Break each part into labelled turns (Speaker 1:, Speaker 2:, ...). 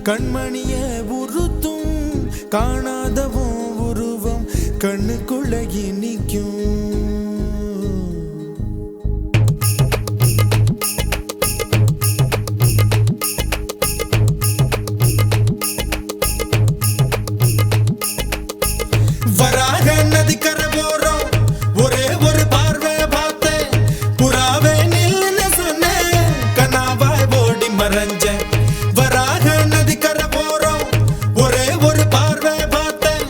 Speaker 1: கண்மணிய உறுத்தும் காணாதவும் உருவம் கண்ணுக்குள்ள நிற்கும். வராக நதிக்கரை போறோம், ஒரே ஒரு பார்வை பார்த்தேன், புறாவே நில்லுன்னு சொன்னேன், கனாவாய் ஓடி மறைஞ்சேன். வராக நதிக்கரை போறோம், ஒரே ஒரு பார்வை பார்த்தேன்,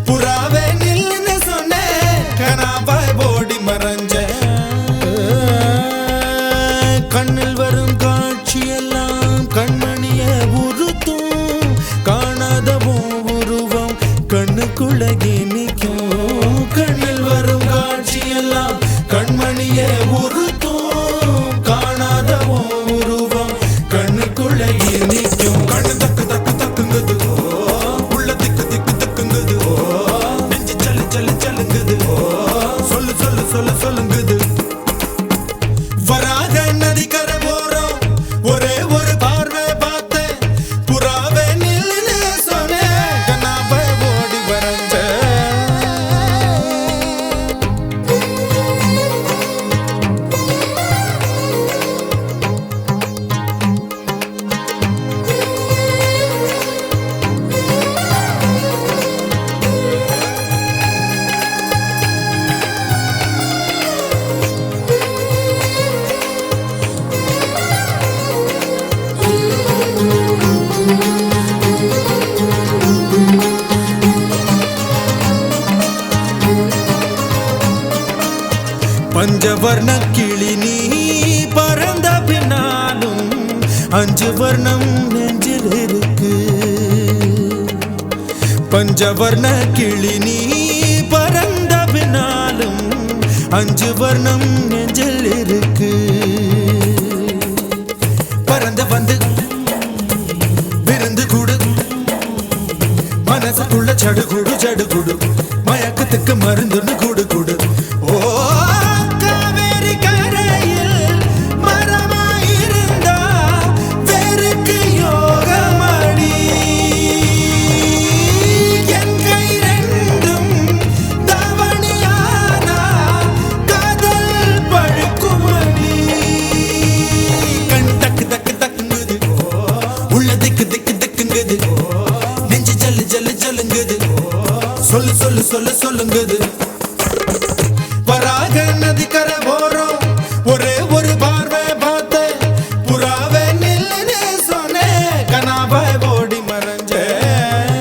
Speaker 1: புறாவே நில்லுன்னு சொன்னேன், கனாவாய் ஓடி மறைஞ்சேன். கண்ணில் வரும் காட்சியெல்லாம் கண்மணிய உறுத்தும் காணாதவும் உருவம் கண்ணுக்குள்ள நிற்கும். கண்ணில் வரும் காட்சியெல்லாம் கண்மணிய உறுத்தும் காணாதவும் உருவம் கண்ணுக்குள்ள நிற்கும். கண்ணு தக்கு தக்கு தக்குங்குது, உள்ள திக்கு திக்கு தக்குங்குது, நெஞ்சு சல்லு சல்லு சல்லுங்குது, சொல்லு சொல்லு சொல்லு சொல்லுங்குது. வராக நதிக்கரை போறோம், ஒரே ஒரு பார்வை பார்த்தேன், புறாவே நில்லுன்னு சொன்னேன், கனாவை ஓடி மறைஞ்சேன். பஞ்சவர்ண கிளி நீ பறந்த பின்னாலும் 5 வர்ணம் நெஞ்சில் இருக்கு. பஞ்சவர்ண கிளி நீ பறந்த பின்னாலும் 5 வர்ணம் நெஞ்சில் இருக்கு. பறந்து வந்து விருந்து கூடு, மனசுக்குள்ள சடுகுடு சடுகுடு, மயக்கத்துக்கு மருந்துன்னு கூடு கூடு. ஓ காவேரி கரையில் மரமாயிருந்தா வேருக்கு யோகமடி, என் கை ரெண்டும் தவணியானா காதல் பழுக்குமடி. கண் தக்கு தக்கு தக்குங்குது, உள்ள திக்கு திக்கு திக்குங்குது, நெஞ்சு ஜல்லு ஜல்லு ஜல்லுங்குது, சொல்லு சொல்லு சொல்லு சொல்லுங்குது. வராக நதிக்கரை போறோம், ஒரே ஒரு பார்வை பார்த்தேன், புறாவே நில்லுன்னு சொன்னேன், கனாவாய் ஓடி மறைஞ்சேன்.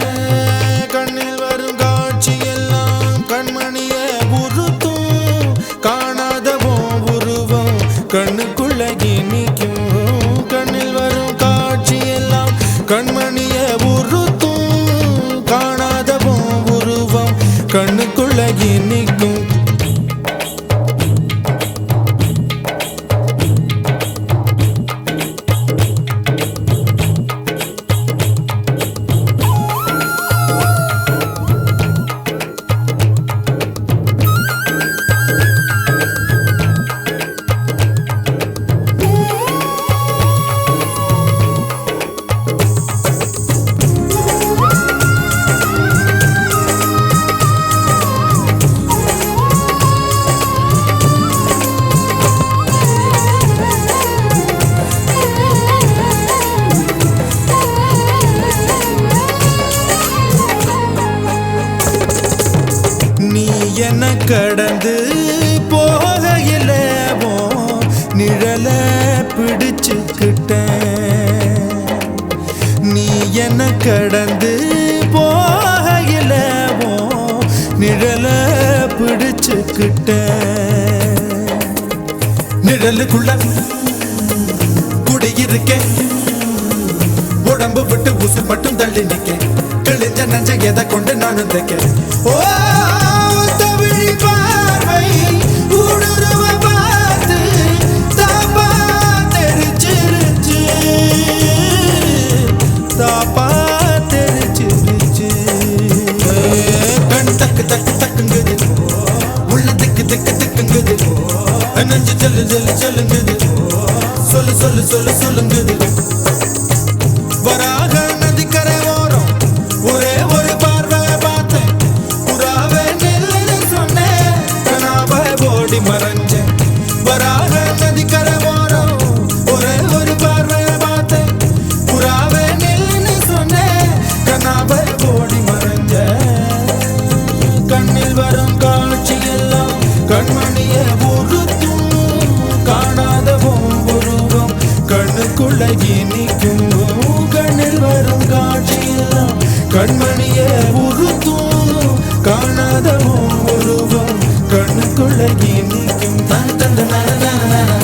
Speaker 1: கண்ணில் வரும் காட்சியெல்லாம் கண்மணிய உறுத்தும் காணாதவும் உருவம் கண்ணுக்குள்ள நிற்கும். கண்ணில் வரும் காட்சியெல்லாம் கண்மணிய உறுத்தும் காணாதவும் உருவம் கண்ணுக்குள்ள நிற்கும். என்ன கடந்து போகையில நிழல பிடிச்சுக்கிட்டேன். நீ என்ன கடந்து போகையில நிழல பிடிச்சுக்கிட்டேன். நிழலுக்குள்ள குடியிருக்கேன், உடம்பு விட்டு உசு மட்டும் தள்ளி நிக்க, கிழிஞ்ச நஞ்ச எதை கொண்டு நானும் தைக்க. ஓ தமிழ் பார்வை ஊடுருவ பார்த்து தாப்பா தெரிச்சிருச்சு, தாப்பா தெரிச்சிருச்சு. கண் தக்கு தக்கு தக்குங்குது, உள்ள திக்கு திக்கு திக்குங்குது, நெஞ்சு ஜல்லு ஜல்லு ஜல்லுங்குது, சொல்லு சொல்லு சொல்லு சொல்லுங்குது. வராக நதிக்கு ஓடி மறைஞ்சேன் வராக நதிக்கரை ஓரம் ஒரே ஒரு பார்வை பார்த்தேன் புறாவே நில்லுன்னு சொன்னேன் கனாவை ஓடி மறைஞ்சேன் கண்ணில் வரும் காட்சி எல்லாம் கண்மணிய உறுத்தும் காணாத உருவம் கண்ணுக்குள்ள இனிக்கும் கண்ணில் வரும் காட்சி எல்லாம் கண்மணிய உறுத்தும் காணாத உருவம் கண்ணுக்குள்ள இனிக்கும் தன் தந்த நர